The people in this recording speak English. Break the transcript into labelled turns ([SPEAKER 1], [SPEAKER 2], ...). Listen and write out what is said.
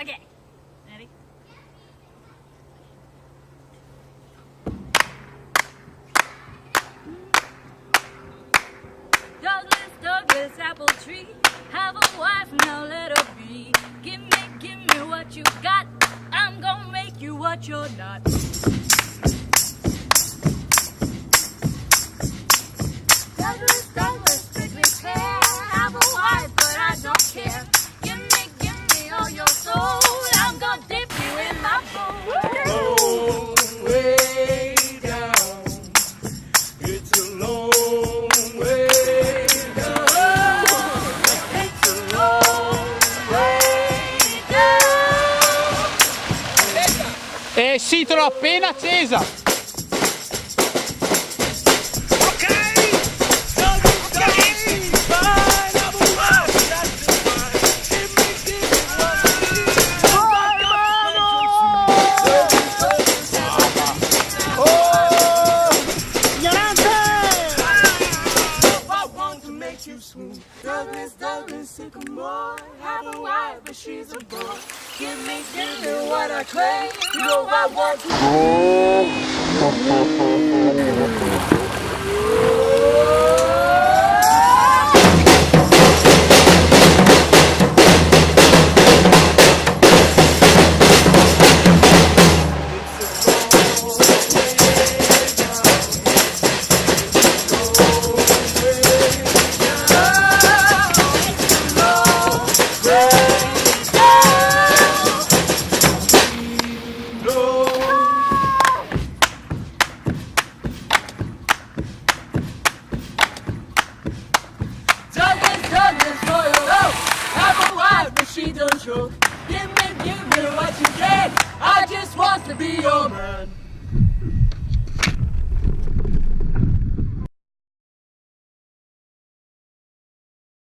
[SPEAKER 1] Okay. Ready? Douglas, Douglas, apple tree. Have a wife, now let her be. Give me what you got. I'm gonna make you what you're not. Douglas, Douglas, prickly pear. Have a wife, but I don't care. Give me all your soul. I'm gonna dip you in my bowl.
[SPEAKER 2] Long way down. It's a long way down.
[SPEAKER 1] It's a long way down.
[SPEAKER 3] Sì, te l'ho appena accesa!
[SPEAKER 2] Douglas, Douglas, sycamore. Have a wife, but she's a bore. Give me what I crave. You know I want to.
[SPEAKER 1] She don't choke. Give me what you get. I just want to be your man.